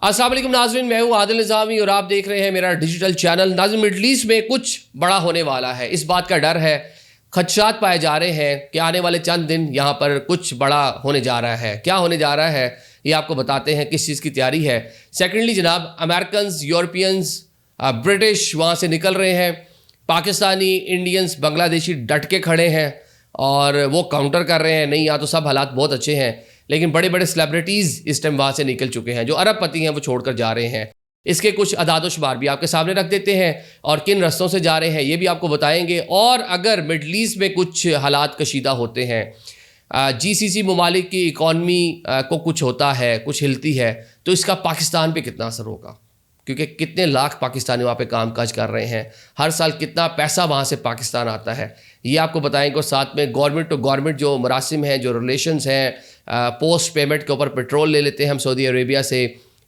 अस्सलाम वालेकुम नाज़रीन, मैं हूं आदिल निज़ामी और आप देख रहे हैं मेरा डिजिटल चैनल। नाज़रीन, मिडल ईस्ट में कुछ बड़ा होने वाला है, इस बात का डर है, खदशात पाए जा रहे हैं कि आने वाले चंद दिन यहाँ पर कुछ बड़ा होने जा रहा है। क्या होने जा रहा है ये आपको बताते हैं, किस चीज़ की तैयारी है। सेकेंडली जनाब, अमेरिकन्स, यूरोपियंस, ब्रिटिश वहाँ से निकल रहे हैं। पाकिस्तानी, इंडियंस, बांग्लादेशी डट के खड़े हैं और वो काउंटर कर रहे हैं, नहीं यहाँ तो सब हालात बहुत अच्छे हैं। लेकिन बड़े बड़े सेलिब्रिटीज़ इस टाइम वहाँ से निकल चुके हैं, जो अरबपति हैं वो छोड़कर जा रहे हैं। इसके कुछ अदाद व शुमार भी आपके सामने रख देते हैं और किन रस्तों से जा रहे हैं ये भी आपको बताएंगे। और अगर मिडल ईस्ट में कुछ हालात कशीदा होते हैं, GCC ममालिक की इकॉनमी को कुछ होता है, कुछ हिलती है, तो इसका पाकिस्तान पे कितना असर होगा, क्योंकि कितने लाख पाकिस्तानी वहाँ पे काम काज कर रहे हैं, हर साल कितना पैसा वहाँ से पाकिस्तान आता है, ये आपको बताएंगे। और साथ में गवर्नमेंट टू गवर्नमेंट जो मरासिम हैं, जो रिलेशंस हैं, पोस्ट पेमेंट के ऊपर पेट्रोल ले लेते हैं हम सऊदी अरेबिया से,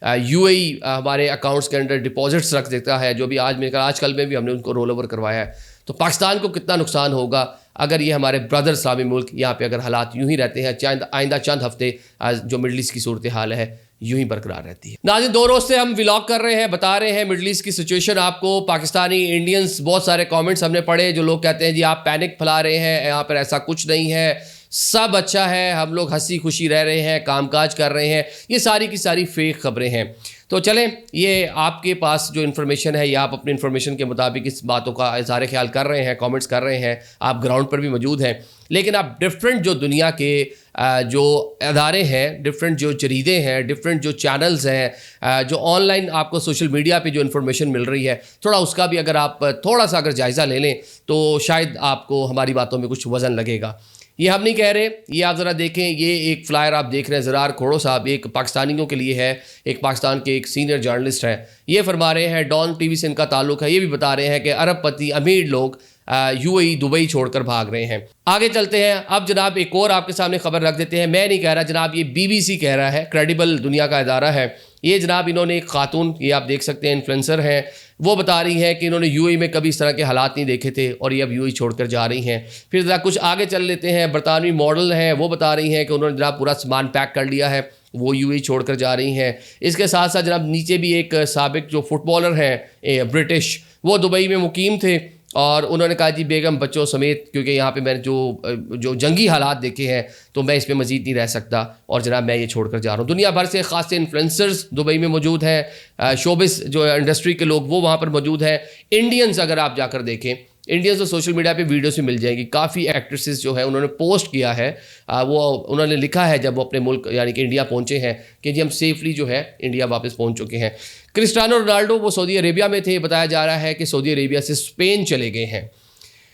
UAE हमारे अकाउंट्स के अंदर डिपॉजिट्स रख देता है, जो भी आजकल में भी हमने उनको रोल ओवर करवाया है। तो पाकिस्तान को कितना नुकसान होगा अगर ये हमारे ब्रदर इस्लामी मुल्क यहाँ पे अगर हालात यूं ही रहते हैं, आइंदा चंद हफ्ते जो मिडल ईस्ट की सूरत हाल है यूं ही बरकरार रहती है। नाज़रीन, 2 रोज़ से हम व्लॉग कर रहे हैं, बता रहे हैं मिडल ईस्ट की सिचुएशन आपको। पाकिस्तानी, इंडियंस, बहुत सारे कमेंट्स हमने पढ़े जो लोग कहते हैं जी आप पैनिक फैला रहे हैं, यहाँ पर ऐसा कुछ नहीं है, सब अच्छा है, हम लोग हंसी खुशी रह रहे हैं, कामकाज कर रहे हैं। ये सारी की सारी फेक खबरें हैं। तो चलें, ये आपके पास जो इन्फॉर्मेशन है, या आप अपनी इन्फॉर्मेशन के मुताबिक इस बातों का इज़हार ख्याल कर रहे हैं, कमेंट्स कर रहे हैं, आप ग्राउंड पर भी मौजूद हैं। लेकिन आप डिफरेंट जो दुनिया के जो अदारे हैं, डिफरेंट जो जरीदे हैं, डिफरेंट जो चैनल्स हैं, जो ऑनलाइन आपको सोशल मीडिया पे जो इन्फॉर्मेशन मिल रही है, थोड़ा उसका भी अगर आप थोड़ा सा अगर जायज़ा ले लें तो शायद आपको हमारी बातों में कुछ वज़न लगेगा। ये हम नहीं कह रहे, ये आप ज़रा देखें, ये एक फ्लायर आप देख रहे हैं, ज़रार खोड़ो साहब एक पाकिस्तानियों के लिए है, एक पाकिस्तान के एक सीनियर जर्नलिस्ट हैं, ये फरमा रहे हैं डॉन TV से इनका ताल्लुक़ है। ये भी बता रहे हैं कि अरबपति अमीर लोग UAE दुबई छोड़कर भाग रहे हैं। आगे चलते हैं। अब जनाब एक और आपके सामने खबर रख देते हैं, मैं नहीं कह रहा जनाब, ये BBC कह रहा है, क्रेडिबल दुनिया का इदारा है ये जनाब। इन्होंने एक खातून, ये आप देख सकते हैं इन्फ्लुएंसर हैं, वो बता रही हैं कि इन्होंने UAE में कभी इस तरह के हालात नहीं देखे थे और ये अब UAE छोड़कर जा रही हैं। फिर जरा कुछ आगे चल लेते हैं, बरतानवी मॉडल हैं, वो बता रही हैं कि उन्होंने जनाब पूरा सामान पैक कर लिया है, वो UAE छोड़कर जा रही हैं। इसके साथ साथ जनाब नीचे भी एक साबिक जो फुटबॉलर हैं ब्रिटिश, वो दुबई में मुकीम थे और उन्होंने कहा जी बेगम बच्चों समेत, क्योंकि यहाँ पे मैंने जो जंगी हालात देखे हैं तो मैं इस पे मज़ीद नहीं रह सकता और जनाब मैं ये छोड़कर जा रहा हूँ। दुनिया भर से ख़ास से इन्फ्लुएंसर्स दुबई में मौजूद हैं, शोबिस जो इंडस्ट्री के लोग वो वहाँ पर मौजूद हैं। इंडियंस अगर आप जाकर देखें, इंडियंस तो सोशल मीडिया पे वीडियोस भी मिल जाएगी, काफ़ी एक्ट्रेसेस जो है उन्होंने पोस्ट किया है, वो उन्होंने लिखा है जब वो अपने मुल्क यानी कि इंडिया पहुंचे हैं कि जी हम सेफली जो है इंडिया वापस पहुंच चुके हैं। क्रिस्टियानो रोनाल्डो वो सऊदी अरेबिया में थे, बताया जा रहा है कि सऊदी अरेबिया से स्पेन चले गए हैं।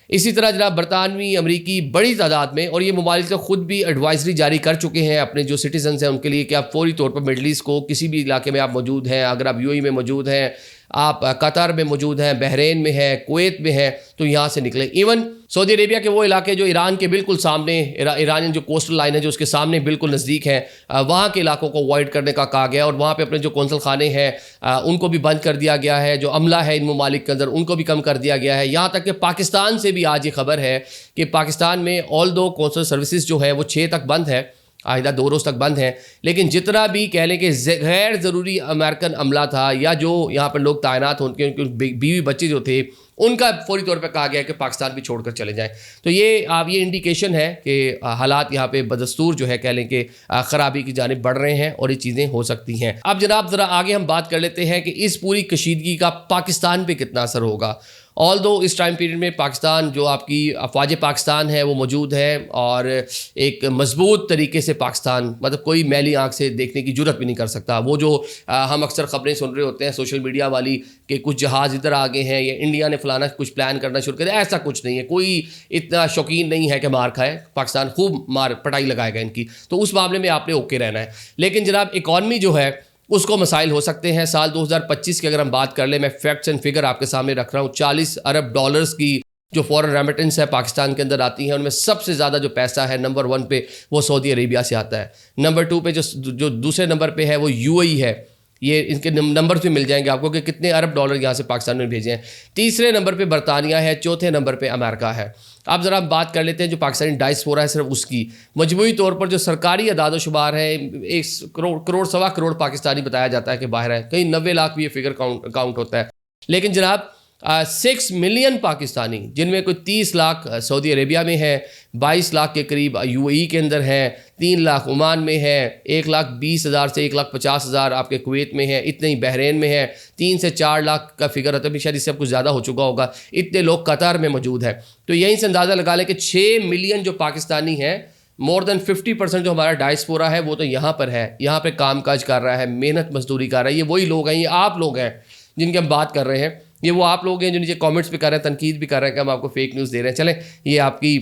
इसी तरह जनाब बरतानवी, अमरीकी बड़ी तादाद में, और ये ममालिक तो ख़ुद भी एडवाइजरी जारी कर चुके हैं अपने जो सिटीजन्स हैं उनके लिए कि आप फौरी तौर पर मिडल ईस्ट को किसी भी इलाके में आप मौजूद हैं, अगर आप UAE में मौजूद हैं, आप कतर में मौजूद हैं, बहरीन में है, कुवैत में है, तो यहाँ से निकले। इवन सऊदी अरेबिया के वो इलाके जो ईरान के बिल्कुल सामने, ईरानियन जो कोस्टल लाइन है जो उसके सामने बिल्कुल नज़दीक है, वहाँ के इलाकों को अवॉइड करने का कहा गया और वहाँ पे अपने जो कौंसल खाने हैं उनको भी बंद कर दिया गया है। जो अमला है इन ममालिक के अंदर उनको भी कम कर दिया गया है। यहाँ तक कि पाकिस्तान से भी आज ये खबर है कि पाकिस्तान में ऑल दो कौंसल सर्विसेज जो है वो 6 तक बंद है, आइंदा 2 रोज़ तक बंद हैं, लेकिन जितना भी कह लें कि गैर ज़रूरी अमेरिकन अमला था या जो यहाँ पर लोग तैनात होंगे, उनके बीवी बच्चे जो थे उनका फौरी तौर पे कहा गया कि पाकिस्तान भी छोड़कर चले जाएं। तो ये इंडिकेशन है कि हालात यहाँ पे बदस्तूर जो है कह लें कि ख़राबी की जानिब बढ़ रहे हैं और ये चीज़ें हो सकती हैं। अब जनाब ज़रा आगे हम बात कर लेते हैं कि इस पूरी कशीदगी का पाकिस्तान पे कितना असर होगा। ऑल दो इस टाइम पीरियड में पाकिस्तान जो आपकी अफवाज पाकिस्तान है वो मौजूद है और एक मजबूत तरीके से पाकिस्तान, मतलब कोई मैली आंख से देखने की जुर्रत भी नहीं कर सकता। वो जो हम अक्सर ख़बरें सुन रहे होते हैं सोशल मीडिया वाली कि कुछ जहाज़ इधर आ गए हैं या इंडिया ने फलाना कुछ प्लान करना शुरू कर दिया, ऐसा कुछ नहीं है। कोई इतना शौकीन नहीं है कि मार खाए, पाकिस्तान खूब मार पटाई लगाएगा इनकी, तो उस मामले में आपने ओके रहना है। लेकिन जनाब इकॉनमी जो है उसको मसाइल हो सकते हैं। साल 2025 की अगर हम बात कर लें, मैं फैक्ट्स एंड फिगर आपके सामने रख रहा हूँ, 40 अरब डॉलर्स की जो फॉरेन रेमिटेंस है पाकिस्तान के अंदर आती है, उनमें सबसे ज़्यादा जो पैसा है नंबर 1 पे वो सऊदी अरेबिया से आता है। नंबर 2 पे जो दूसरे नंबर पे है वो UAE है। ये इनके नंबर्स भी मिल जाएंगे आपको कि कितने अरब डॉलर यहाँ से पाकिस्तान में भेजे हैं। तीसरे नंबर पे बरतानिया है, चौथे नंबर पे अमेरिका है। اب ذرا ہم بات کر لیتے ہیں جو پاکستانی ڈائسپورا ہے صرف اس کی. مجموعی طور پر جو سرکاری اعداد و شمار ہے 1 کروڑ سوا کروڑ پاکستانی بتایا جاتا ہے کہ باہر ہے, کہیں 90 لاکھ بھی یہ فگر کاؤنٹ ہوتا ہے. لیکن جناب 6 ملین پاکستانی جن میں کوئی 30 لاکھ سعودی عربیہ میں ہے, 22 لاکھ کے قریب UAE کے اندر ہیں, 3 لاکھ عمان میں ہے, 1,20,000 سے 1,50,000 آپ کے کویت میں ہے, اتنے ہی بحرین میں ہے, 3 سے 4 لاکھ کا فگر ہے, ابھی شاید اس سے کچھ زیادہ ہو چکا ہوگا, اتنے لوگ قطر میں موجود ہیں. تو یہیں سے اندازہ لگا لیں کہ 6 ملین جو پاکستانی ہیں, مور دین 50% جو ہمارا ڈائسپورا ہے وہ تو یہاں پر ہے, یہاں پہ کام کاج کر رہا ہے, محنت مزدوری کر رہا ہے. یہ وہی لوگ ہیں, یہ آپ لوگ ہیں جن کی ہم بات کر رہے ہیں, یہ وہ آپ لوگ ہیں جو نیچے کامنٹس بھی کر رہے ہیں, تنقید بھی کر رہے ہیں کہ ہم آپ کو فیک نیوز دے رہے ہیں. چلیں یہ آپ کی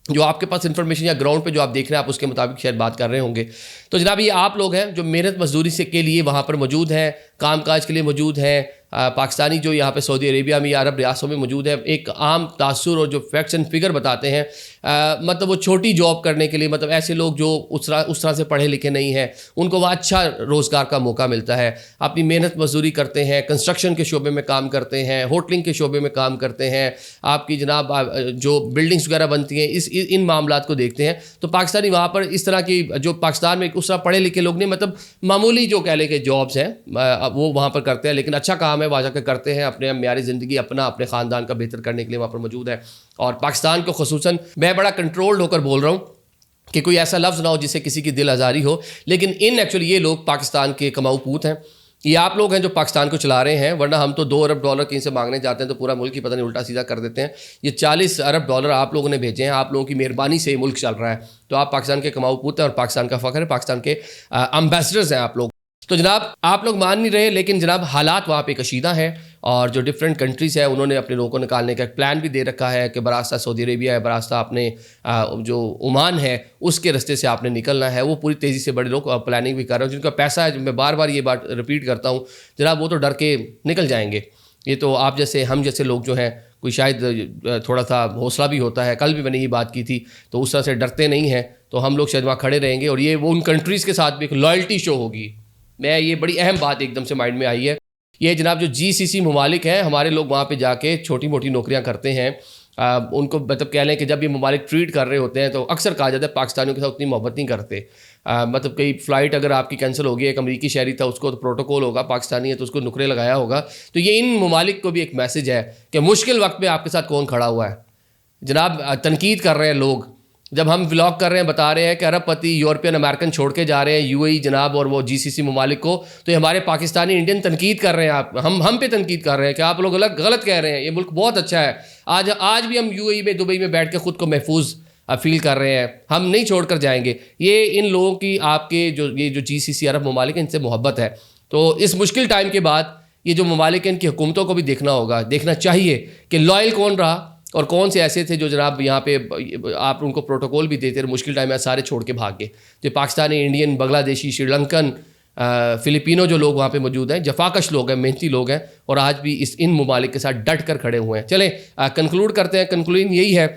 جو آپ کے پاس انفارمیشن یا گراؤنڈ پہ جو آپ دیکھ رہے ہیں آپ اس کے مطابق شاید بات کر رہے ہوں گے. تو جناب یہ آپ لوگ ہیں جو محنت مزدوری سے کے لیے وہاں پر موجود ہیں, کام کاج کے لیے موجود ہیں. پاکستانی جو یہاں پہ سعودی عربیہ میں یا عرب ریاستوں میں موجود ہے, ایک عام تاثر اور جو فیکٹس اینڈ فگر بتاتے ہیں, مطلب وہ چھوٹی جاب کرنے کے لیے, مطلب ایسے لوگ جو اس طرح سے پڑھے لکھے نہیں ہیں, ان کو وہ اچھا روزگار کا موقع ملتا ہے, اپنی محنت مزدوری کرتے ہیں, کنسٹرکشن کے شعبے میں کام کرتے ہیں, ہوٹلنگ کے شعبے میں کام کرتے ہیں, آپ کی جناب جو بلڈنگس وغیرہ بنتی ہیں ان معاملات کو دیکھتے ہیں. تو پاکستانی وہاں پر اس طرح کی جو پاکستان میں اس طرح پڑھے لکھے لوگ نہیں, مطلب معمولی جو کہہ لیں کہ جابس ہیں وہ وہاں پر کرتے ہیں, لیکن اچھا کام ہے, وہاں جا کے کرتے ہیں, اپنے معیاری زندگی اپنے خاندان کا بہتر کرنے کے لیے وہاں پر موجود ہے. اور پاکستان کو خصوصاً میں بڑا کنٹرولڈ ہو کر بول رہا ہوں کہ کوئی ایسا لفظ نہ ہو جس سے کسی کی دل آزاری ہو, لیکن ایکچولی یہ لوگ پاکستان کے کماؤ پوت ہیں. یہ آپ لوگ ہیں جو پاکستان کو چلا رہے ہیں, ورنہ ہم تو $2 ارب کہیں سے مانگنے جاتے ہیں تو پورا ملک ہی پتہ نہیں الٹا سیدھا کر دیتے ہیں. یہ $40 ارب آپ لوگوں نے بھیجے ہیں, آپ لوگوں کی مہربانی سے یہ ملک چل رہا ہے. تو آپ پاکستان کے کماؤ پوت ہیں اور پاکستان کا فخر ہے, پاکستان کے امبیسڈرز ہیں آپ لوگ. تو جناب آپ لوگ مان نہیں رہے, لیکن جناب حالات وہاں پہ کشیدہ ہیں, اور جو ڈفرینٹ کنٹریز ہیں انہوں نے اپنے لوگوں کو نکالنے کا ایک پلان بھی دے رکھا ہے کہ براستہ سعودی عربیہ ہے, براستہ اپنے جو عمان ہے اس کے رستے سے آپ نے نکلنا ہے. وہ پوری تیزی سے بڑے لوگ پلاننگ بھی کر رہے ہیں, جن کا پیسہ ہے, میں بار بار یہ بات رپیٹ کرتا ہوں جناب, وہ تو ڈر کے نکل جائیں گے. یہ تو آپ جیسے ہم جیسے لوگ جو ہیں, کوئی شاید تھوڑا سا حوصلہ بھی ہوتا ہے, کل بھی میں نے یہ بات کی تھی, تو اس طرح سے ڈرتے نہیں ہیں, تو ہم لوگ شاید وہاں کھڑے رہیں گے. اور یہ وہ ان کنٹریز کے ساتھ بھی ایک لائلٹی شو ہوگی. میں یہ بڑی اہم بات ایک دم سے مائنڈ میں آئی ہے. یہ جناب جو GCC ممالک ہیں, ہمارے لوگ وہاں پہ جا کے چھوٹی موٹی نوکریاں کرتے ہیں, ان کو مطلب کہہ لیں کہ جب یہ ممالک ٹریٹ کر رہے ہوتے ہیں تو اکثر کہا جاتا ہے پاکستانیوں کے ساتھ اتنی محبت نہیں کرتے. مطلب کئی فلائٹ اگر آپ کی کینسل ہوگی, ایک امریکی شہری تھا اس کو تو پروٹوکول ہوگا, پاکستانی ہے تو اس کو نکرے لگایا ہوگا. تو یہ ان ممالک کو بھی ایک میسج ہے کہ مشکل وقت میں آپ کے ساتھ کون کھڑا ہوا ہے. جناب تنقید کر رہے ہیں لوگ, جب ہم ولاگ کر رہے ہیں بتا رہے ہیں کہ ارب پتی یورپین امریکن چھوڑ کے جا رہے ہیں UAE جناب اور وہ GCC ممالک کو, تو یہ ہمارے پاکستانی انڈین تنقید کر رہے ہیں, آپ ہم پہ تنقید کر رہے ہیں کہ آپ لوگ غلط کہہ رہے ہیں, یہ ملک بہت اچھا ہے. آج بھی ہم UAE میں دبئی میں بیٹھ کے خود کو محفوظ فیل کر رہے ہیں, ہم نہیں چھوڑ کر جائیں گے. یہ ان لوگوں کی آپ کے یہ جو GCC عرب ممالک ہیں ان سے محبت ہے. تو اس مشکل ٹائم کے بعد یہ جو ممالک ہیں ان کی حکومتوں کو بھی دیکھنا ہوگا, دیکھنا چاہیے کہ لائل کون رہا اور کون سے ایسے تھے جو جناب یہاں پہ آپ ان کو پروٹوکول بھی دیتے, مشکل ٹائم میں سارے چھوڑ کے بھاگ گئے. جو پاکستانی, انڈین, بنگلہ دیشی, سری لنکن, فلپینو جو لوگ وہاں پہ موجود ہیں, جفاکش لوگ ہیں, محنتی لوگ ہیں, اور آج بھی ان ممالک کے ساتھ ڈٹ کر کھڑے ہوئے ہیں. چلیں کنکلوڈ کرتے ہیں. کنکلوژن یہی ہے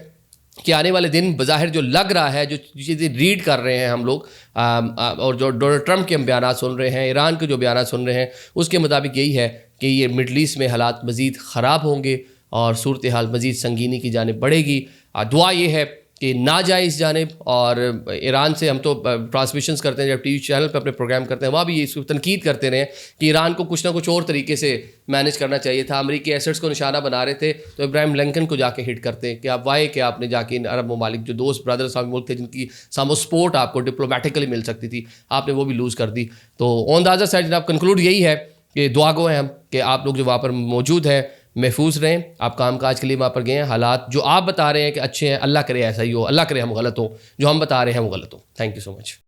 کہ آنے والے دن بظاہر جو لگ رہا ہے, جو چیزیں ریڈ کر رہے ہیں ہم لوگ, اور جو ڈونلڈ ٹرمپ کے ہم بیانات سن رہے ہیں, ایران کے جو بیانات سن رہے ہیں, اس کے مطابق یہی ہے کہ یہ مڈل ایسٹ میں حالات مزید خراب ہوں گے اور صورتحال مزید سنگینی کی جانب بڑھے گی. دعا یہ ہے کہ نہ جائے اس جانب. اور ایران سے ہم تو ٹرانسمیشنز کرتے ہیں, جب ٹی وی چینل پہ اپنے پروگرام کرتے ہیں, وہاں بھی یہ تنقید کرتے رہے کہ ایران کو کچھ نہ کچھ اور طریقے سے مینیج کرنا چاہیے تھا. امریکی ایسٹس کو نشانہ بنا رہے تھے تو ابراہیم لنکن کو جا کے ہٹ کرتے کہ آپ وائے کہ آپ نے جا کے ان عرب ممالک جو دوست برادر صاحب ملک تھے جن کی سامو سپورٹ آپ کو ڈپلومیٹیکلی مل سکتی تھی, آپ نے وہ بھی لوز کر دی. تو آن دا ادر سائڈ جناب کنکلوڈ یہی ہے کہ دعا گو ہیں ہم کہ آپ لوگ جو وہاں پر موجود ہیں محفوظ رہیں. آپ کام کاج کے لیے وہاں پر گئے ہیں, حالات جو آپ بتا رہے ہیں کہ اچھے ہیں, اللہ کرے ایسا ہی ہو, اللہ کرے ہم غلط ہوں, جو ہم بتا رہے ہیں وہ غلط ہوں. Thank you so much.